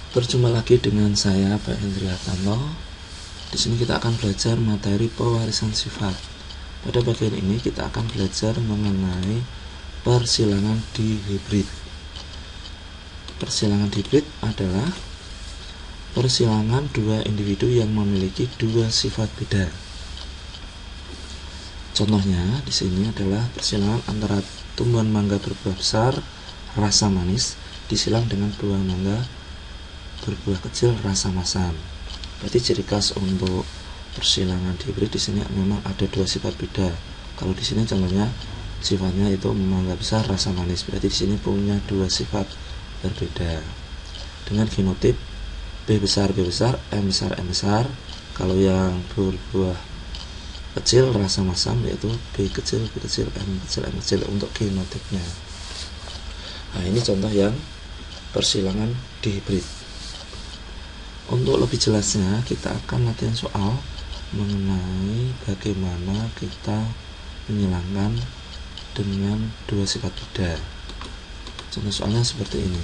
Berjumpa lagi dengan saya, Pak Hendri Hartanto. Di sini kita akan belajar materi pewarisan sifat. Pada bagian ini kita akan belajar mengenai persilangan dihibrid. Persilangan dihibrid adalah persilangan dua individu yang memiliki dua sifat beda. Contohnya di sini adalah persilangan antara tumbuhan mangga berbuah besar rasa manis disilang dengan buah mangga berbuah kecil rasa masam. Berarti ciri khas untuk persilangan dihibrid di sini memang ada dua sifat beda. Kalau di sini contohnya sifatnya itu mangga besar rasa manis, berarti di sini punya dua sifat berbeda. Dengan genotip B besar, M besar, M besar. Kalau yang berbuah kecil rasa masam yaitu B kecil, M kecil, M kecil untuk genotipnya. Nah, ini contoh yang persilangan dihibrid. Untuk lebih jelasnya kita akan latihan soal mengenai bagaimana kita menyilangkan dengan dua sifat beda. Contoh soalnya seperti ini.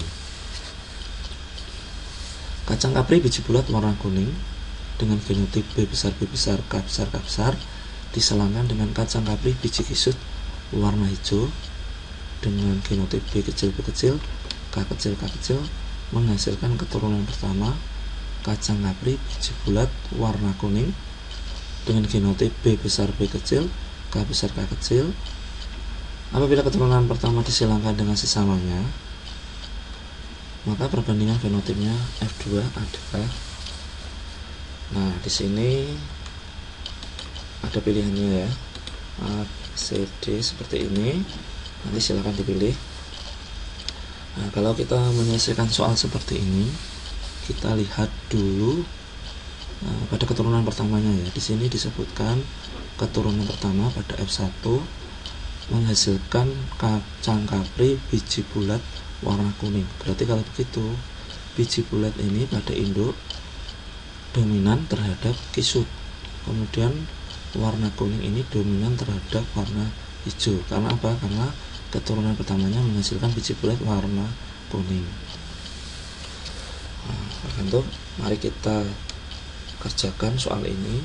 Kacang kapri biji bulat warna kuning dengan genotip B besar, K besar, K besar diselangkan dengan kacang kapri biji kisut warna hijau dengan genotip B kecil, K kecil, K kecil menghasilkan keturunan pertama kacang kapri biji bulat warna kuning dengan genotip B besar, B kecil, K besar, K kecil. Apabila keturunan pertama disilangkan dengan sesamanya, maka perbandingan fenotipnya F2 adalah, nah di sini ada pilihannya ya, A, C, D seperti ini. Nanti silakan dipilih. Nah, kalau kita menyelesaikan soal seperti ini, kita lihat dulu pada keturunan pertamanya ya. Di sini disebutkan keturunan pertama pada F1 menghasilkan kacang kapri biji bulat warna kuning. Berarti kalau begitu biji bulat ini pada induk dominan terhadap kisut. Kemudian warna kuning ini dominan terhadap warna hijau. Karena apa? Karena keturunan pertamanya menghasilkan biji bulat warna kuning. Untuk mari kita kerjakan soal ini.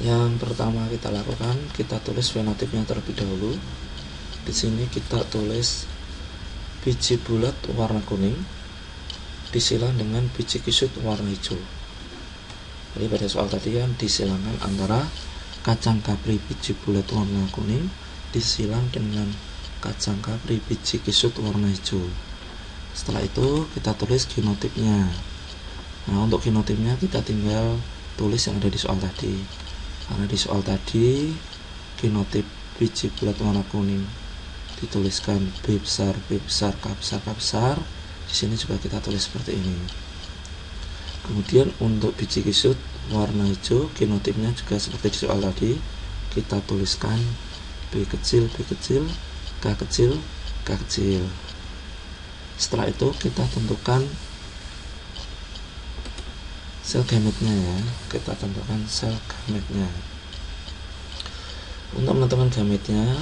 Yang pertama kita lakukan, kita tulis fenotipnya terlebih dahulu. Di sini kita tulis biji bulat warna kuning disilang dengan biji kisut warna hijau. Jadi pada soal tadi kan disilangkan antara kacang kapri biji bulat warna kuning disilang dengan kacang kapri biji kisut warna hijau. Setelah itu kita tulis genotipnya. Nah, untuk genotipnya kita tinggal tulis yang ada di soal tadi. Karena di soal tadi genotip biji bulat warna kuning dituliskan B besar, K besar, K besar. Di sini juga kita tulis seperti ini. Kemudian untuk biji kisut warna hijau, genotipnya juga seperti di soal tadi. Kita tuliskan B kecil, K kecil, K kecil. Setelah itu kita tentukan sel gametnya ya. Kita tentukan sel gametnya. Untuk menentukan gametnya,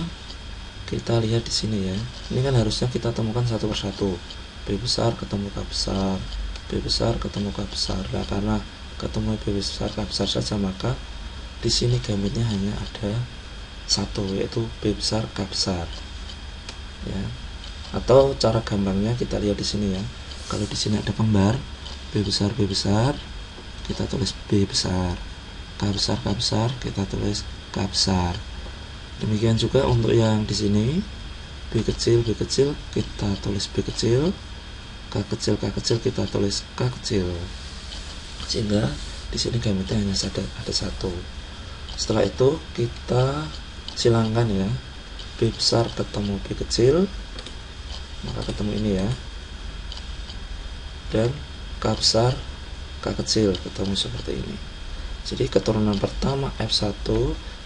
kita lihat di sini ya. Ini kan harusnya kita temukan satu persatu. B besar ketemu K besar, B besar ketemu K besar. Nah, karena ketemu B besar K besar saja, maka di sini gametnya hanya ada satu, yaitu B besar K besar. Ya. Atau cara gampangnya kita lihat di sini ya. Kalau di sini ada kembar B besar, kita tulis B besar, K besar, kita tulis K besar. Demikian juga untuk yang di sini B kecil, kita tulis B kecil, K kecil, kita tulis K kecil. Sehingga di sini gametnya hanya ada satu. Setelah itu kita silangkan ya. B besar ketemu B kecil, maka ketemu ini ya. Dan K besar, K kecil ketemu seperti ini. Jadi keturunan pertama F1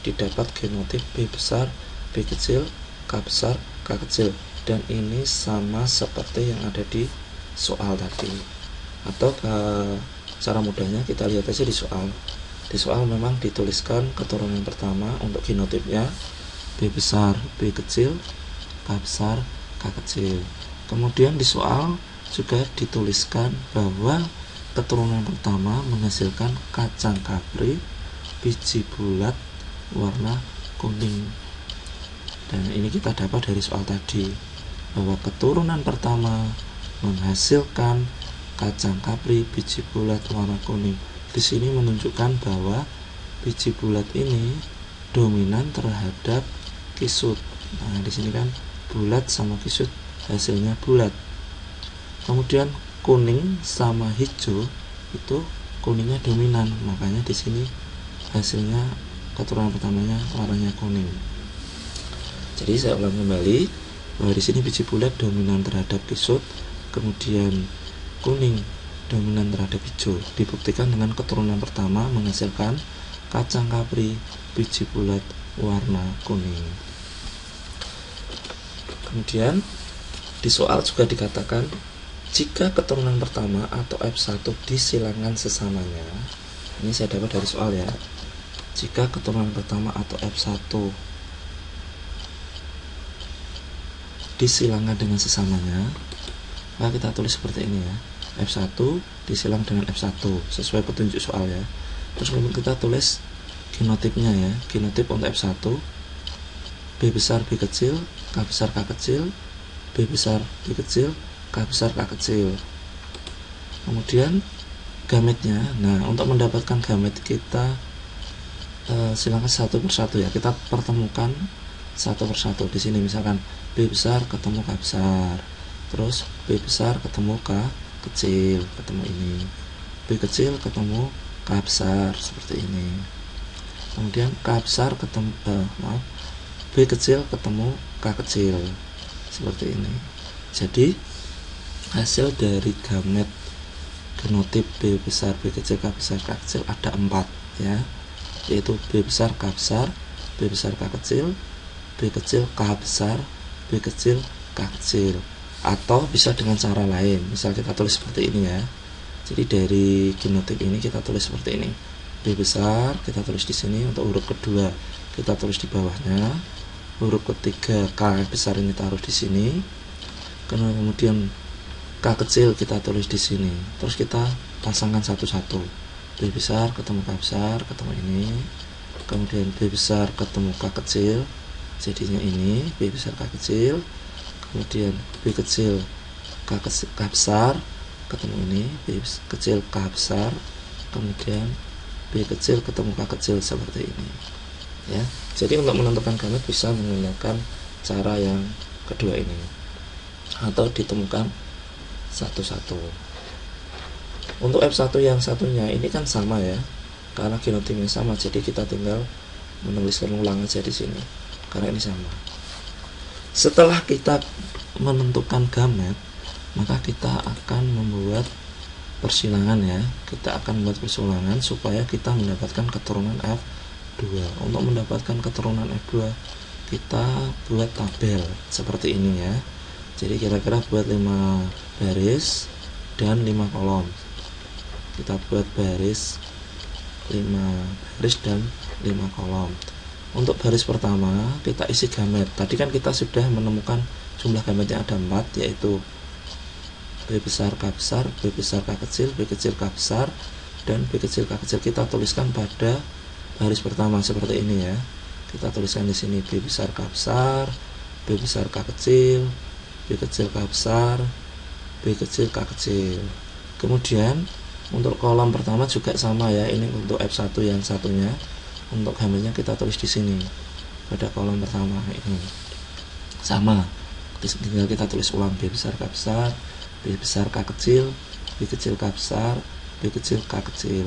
didapat genotip B besar, B kecil, K besar, K kecil. Dan ini sama seperti yang ada di soal tadi. Atau cara mudahnya kita lihat aja di soal. Di soal memang dituliskan keturunan pertama untuk genotipnya B besar, B kecil, K besar, K kecil. Kemudian di soal juga dituliskan bahwa keturunan pertama menghasilkan kacang kapri biji bulat warna kuning. Dan ini kita dapat dari soal tadi, bahwa keturunan pertama menghasilkan kacang kapri biji bulat warna kuning. Di sini menunjukkan bahwa biji bulat ini dominan terhadap kisut. Nah, di sini kan bulat sama kisut hasilnya bulat. Kemudian kuning sama hijau itu kuningnya dominan, makanya di sini hasilnya keturunan pertamanya warnanya kuning. Jadi saya ulang kembali bahwa di sini biji bulat dominan terhadap kisut, kemudian kuning dominan terhadap hijau. Dibuktikan dengan keturunan pertama menghasilkan kacang kapri biji bulat warna kuning. Kemudian di soal juga dikatakan jika keturunan pertama atau F1 disilangkan sesamanya. Ini saya dapat dari soal ya. Jika keturunan pertama atau F1 disilangkan dengan sesamanya, maka kita tulis seperti ini ya. F1 disilang dengan F1 sesuai petunjuk soal ya. Terus kemudian kita tulis genotipnya ya. Genotip untuk F1 B besar B kecil, K besar K kecil, B besar B kecil, K besar K kecil. Kemudian gametnya. Nah, untuk mendapatkan gamet kita silakan satu persatu ya. Kita pertemukan satu persatu. Di sini misalkan B besar ketemu K besar, terus B besar ketemu K kecil, ketemu ini. B kecil ketemu K besar seperti ini. Kemudian K besar ketemu B kecil ketemu K kecil seperti ini. Jadi hasil dari gamet genotip B besar B kecil K besar K kecil ada 4 ya, yaitu B besar K besar, B besar K kecil, B kecil K besar, B kecil K kecil. Atau bisa dengan cara lain, misal kita tulis seperti ini ya. Jadi dari genotip ini kita tulis seperti ini. B besar kita tulis di sini, untuk huruf kedua kita tulis di bawahnya, huruf ketiga K besar ini taruh di sini, kemudian K kecil kita tulis di sini. Terus kita pasangkan satu-satu. B besar ketemu K besar, ketemu ini. Kemudian B besar ketemu K kecil, jadinya ini B besar K kecil. Kemudian B kecil K besar, ketemu ini B kecil K besar. Kemudian B kecil ketemu K kecil seperti ini ya. Jadi untuk menentukan gamet bisa menggunakan cara yang kedua ini, atau ditemukan satu-satu. Untuk F1 yang satunya ini kan sama ya, karena genotipnya sama, jadi kita tinggal menuliskan ulang aja di sini karena ini sama. Setelah kita menentukan gamet, maka kita akan membuat persilangan ya. Kita akan membuat persilangan supaya kita mendapatkan keturunan F2. Untuk mendapatkan keturunan F2 kita buat tabel seperti ini ya. Jadi kira-kira buat 5 baris dan 5 kolom. Kita buat baris 5 baris dan 5 kolom. Untuk baris pertama kita isi gamet. Tadi kan kita sudah menemukan jumlah gametnya ada 4, yaitu B besar K besar, B besar K kecil, B kecil K besar, dan B kecil K kecil. Kita tuliskan pada baris pertama seperti ini ya. Kita tuliskan di sini B besar K besar, B besar K kecil, B kecil K besar, B kecil K kecil. Kemudian untuk kolom pertama juga sama ya. Ini untuk F1 yang satunya. Untuk gametnya kita tulis di sini pada kolom pertama ini. Sama. Tinggal kita tulis ulang B besar K besar, B besar K kecil, B kecil K besar, B kecil K kecil.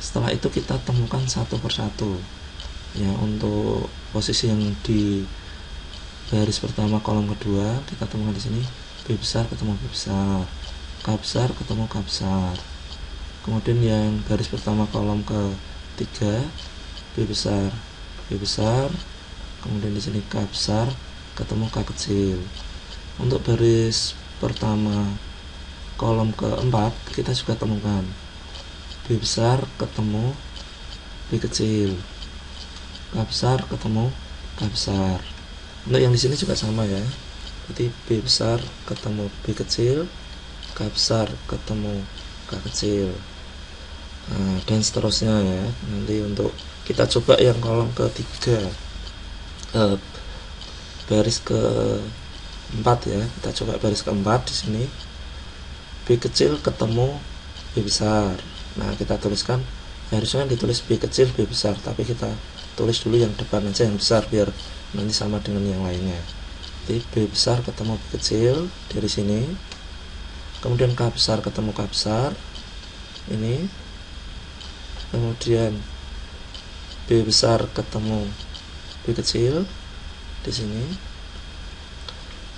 Setelah itu kita temukan satu persatu ya. Untuk posisi yang di baris pertama kolom kedua kita temukan di sini B besar ketemu B besar, K besar ketemu K besar. Kemudian yang baris pertama kolom ketiga B besar B besar, kemudian di sini K besar ketemu K kecil. Untuk baris pertama kolom keempat kita juga temukan B besar ketemu B kecil, K besar ketemu K besar. Untuk yang di sini juga sama ya. Jadi B besar ketemu B kecil, K besar ketemu K kecil, dan seterusnya ya. Nanti untuk kita coba yang kolom ketiga, baris keempat ya, kita coba baris keempat. Di sini B kecil ketemu B besar. Nah, kita tuliskan, harusnya ditulis B kecil B besar, tapi kita tulis dulu yang depan aja yang besar biar nanti sama dengan yang lainnya. Jadi B besar ketemu B kecil dari sini, kemudian K besar ketemu K besar ini, kemudian B besar ketemu B kecil di sini,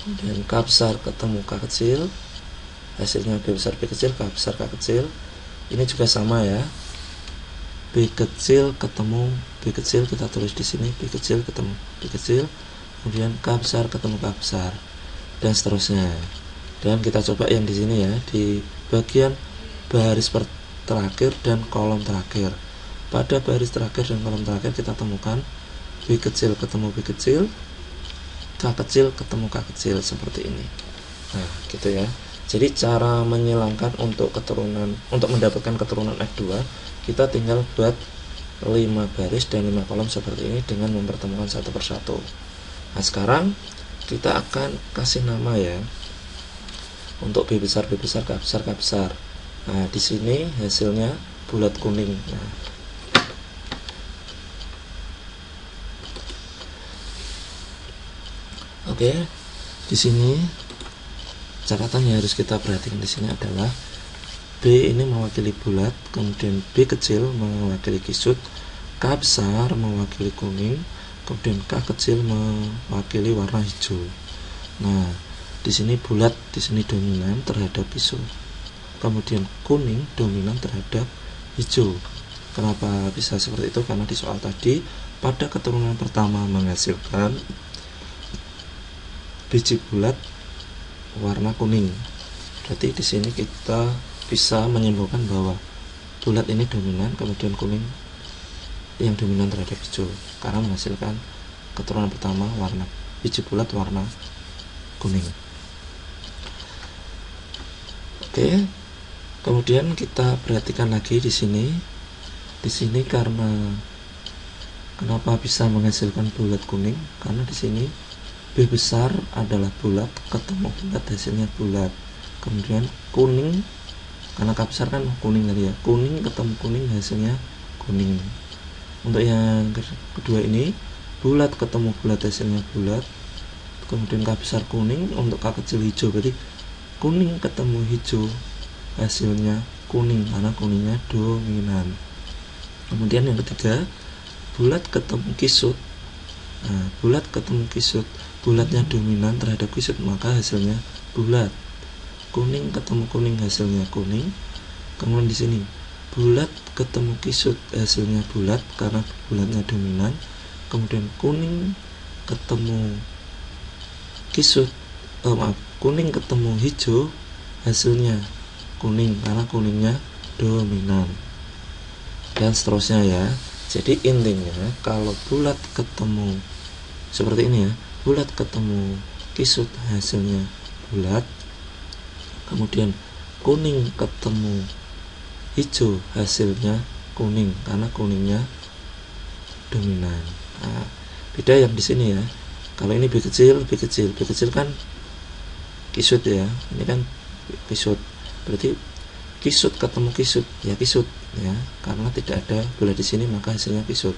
kemudian K besar ketemu K kecil, hasilnya B besar B kecil, K besar K kecil. Ini juga sama ya, B kecil ketemu B kecil, kita tulis di sini B kecil ketemu B kecil, kemudian K besar ketemu K besar, dan seterusnya. Dan kita coba yang di sini ya, di bagian baris terakhir dan kolom terakhir. Pada baris terakhir dan kolom terakhir kita temukan B kecil ketemu B kecil, K kecil ketemu K kecil, seperti ini. Nah, gitu ya. Jadi cara menyilangkan untuk mendapatkan keturunan F2, kita tinggal buat 5 baris dan 5 kolom seperti ini dengan mempertemukan satu persatu. Nah, sekarang kita akan kasih nama ya untuk B besar B besar, K besar K besar. Nah, di sini hasilnya bulat kuning. Nah, oke, di sini catatan yang harus kita perhatikan di sini adalah B ini mewakili bulat, kemudian B kecil mewakili kisut, K besar mewakili kuning, kemudian K kecil mewakili warna hijau. Nah, di sini bulat, di sini dominan terhadap kisut, kemudian kuning dominan terhadap hijau. Kenapa bisa seperti itu? Karena di soal tadi pada keturunan pertama menghasilkan biji bulat warna kuning. Berarti di sini kita bisa menyimpulkan bahwa bulat ini dominan, kemudian kuning yang dominan terhadap hijau karena menghasilkan keturunan pertama warna biji bulat warna kuning. Oke. Kemudian kita perhatikan lagi di sini. Di sini karena kenapa bisa menghasilkan bulat kuning? Karena di sini B besar adalah bulat ketemu bulat, hasilnya bulat. Kemudian kuning, karena K besar kan kuning tadi ya, kuning ketemu kuning hasilnya kuning. Untuk yang kedua ini bulat ketemu bulat hasilnya bulat, kemudian K besar kuning, untuk K kecil hijau, berarti kuning ketemu hijau hasilnya kuning karena kuningnya dominan. Kemudian yang ketiga bulat ketemu kisut. Nah, bulat ketemu kisut, bulatnya dominan terhadap kisut maka hasilnya bulat. Kuning ketemu kuning hasilnya kuning. Kemudian di sini bulat ketemu kisut hasilnya bulat karena bulatnya dominan. Kemudian kuning ketemu kisut, kuning ketemu hijau hasilnya kuning karena kuningnya dominan, dan seterusnya ya. Jadi intinya kalau bulat ketemu seperti ini ya, bulat ketemu kisut hasilnya bulat, kemudian kuning ketemu hijau hasilnya kuning karena kuningnya dominan. Nah, beda yang di sini ya. Kalau ini B kecil kan kisut ya, ini kan kisut, berarti kisut ketemu kisut ya kisut ya, karena tidak ada bulat di sini maka hasilnya kisut.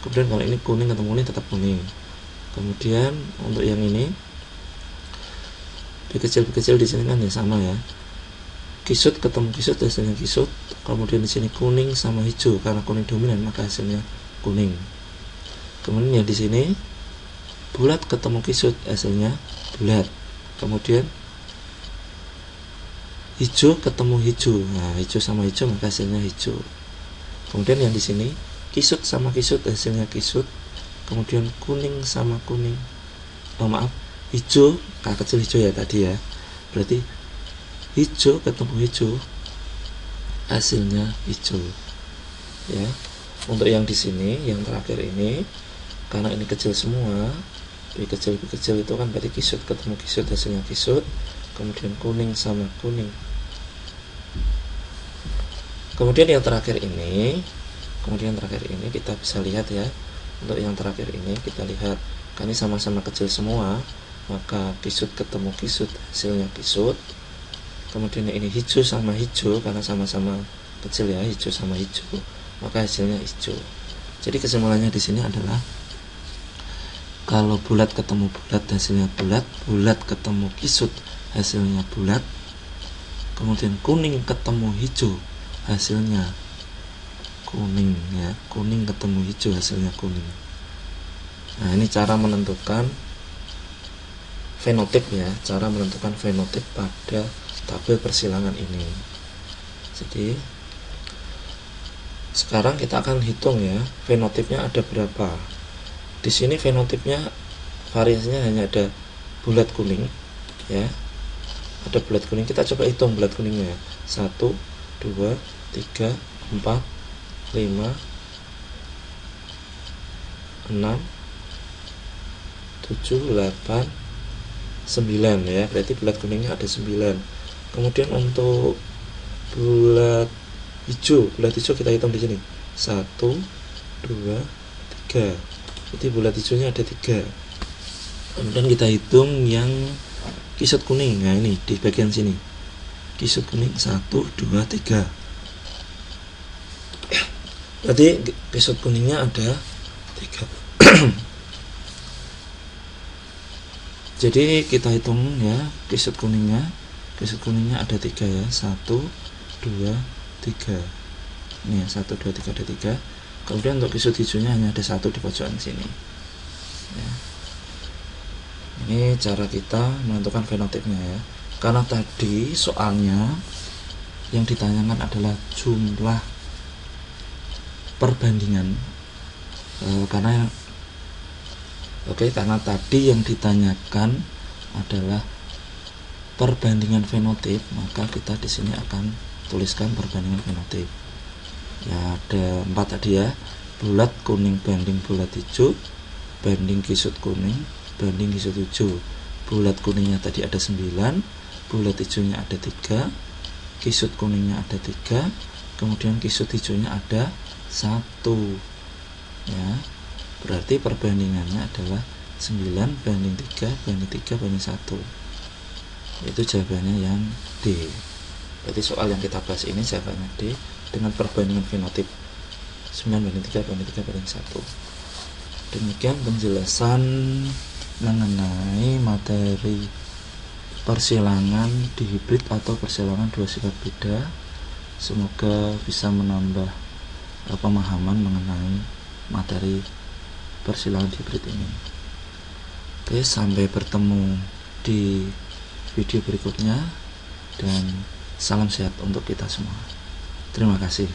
Kemudian kalau ini kuning ketemu kuning tetap kuning. Kemudian untuk yang ini B kecil di sini kan ya sama ya, kisut ketemu kisut hasilnya kisut. Kemudian di sini kuning sama hijau karena kuning dominan maka hasilnya kuning. Kemudian yang di sini bulat ketemu kisut hasilnya bulat. Kemudian hijau ketemu hijau, nah hijau sama hijau maka hasilnya hijau. Kemudian yang di sini kisut sama kisut hasilnya kisut. Kemudian kuning sama kuning, hijau K kecil hijau ya tadi ya, berarti hijau ketemu hijau hasilnya hijau ya. Untuk yang di sini yang terakhir ini karena ini kecil semua, B kecil itu kan berarti kisut ketemu kisut hasilnya kisut. Kemudian kuning sama kuning Kemudian yang terakhir ini kita bisa lihat ya. Untuk yang terakhir ini kita lihat, kan ini sama-sama kecil semua, maka kisut ketemu kisut, hasilnya kisut. Kemudian ini hijau sama hijau, karena sama-sama kecil ya, hijau sama hijau, maka hasilnya hijau. Jadi kesimpulannya di sini adalah kalau bulat ketemu bulat hasilnya bulat, bulat ketemu kisut hasilnya bulat, kemudian kuning ketemu hijau hasilnya kuning ya, kuning ketemu hijau hasilnya kuning. Nah, ini cara menentukan fenotip ya, cara menentukan fenotip pada tabel persilangan ini. Jadi sekarang kita akan hitung ya, fenotipnya ada berapa. Di sini fenotipnya variasinya hanya ada bulat kuning ya, ada bulat kuning. Kita coba hitung bulat kuningnya, 1, 2, 3, 4, 5, 6, 7, 8, 9 ya, berarti bulat kuningnya ada 9. Kemudian untuk bulat hijau kita hitung di sini, 1, 2, 3. Jadi bulat hijaunya ada 3. Kemudian kita hitung yang kisut kuning. Nah, ini di bagian sini. Kisut kuning 1, 2, 3. Berarti kisut kuningnya ada 3. Jadi kita hitung ya, kisut kuningnya ada 3 ya, 1, 2, 3. Ini ya, 1, 2, 3 ada 3. Kemudian untuk kisut hijaunya hanya ada 1 di pojokan sini ya. Ini cara kita menentukan fenotipnya ya, karena tadi soalnya yang ditanyakan adalah jumlah perbandingan, karena tadi yang ditanyakan adalah perbandingan fenotip, maka kita di sini akan tuliskan perbandingan fenotip ya. Ada 4 tadi ya, bulat kuning banding bulat hijau, banding kisut kuning banding kisut hijau. Bulat kuningnya tadi ada 9, bulat hijaunya ada 3, kisut kuningnya ada 3, kemudian kisut hijaunya ada 1 ya. Berarti perbandingannya adalah 9 banding 3 banding 3 banding 1. Itu jawabannya yang D. Berarti soal yang kita bahas ini jawabannya D dengan perbandingan fenotip 9 banding 3 banding 3 banding 1. Demikian penjelasan mengenai materi persilangan dihibrid atau persilangan dua sifat beda. Semoga bisa menambah pemahaman mengenai materi persilangan hibrid ini. Oke, sampai bertemu di video berikutnya dan salam sehat untuk kita semua. Terima kasih.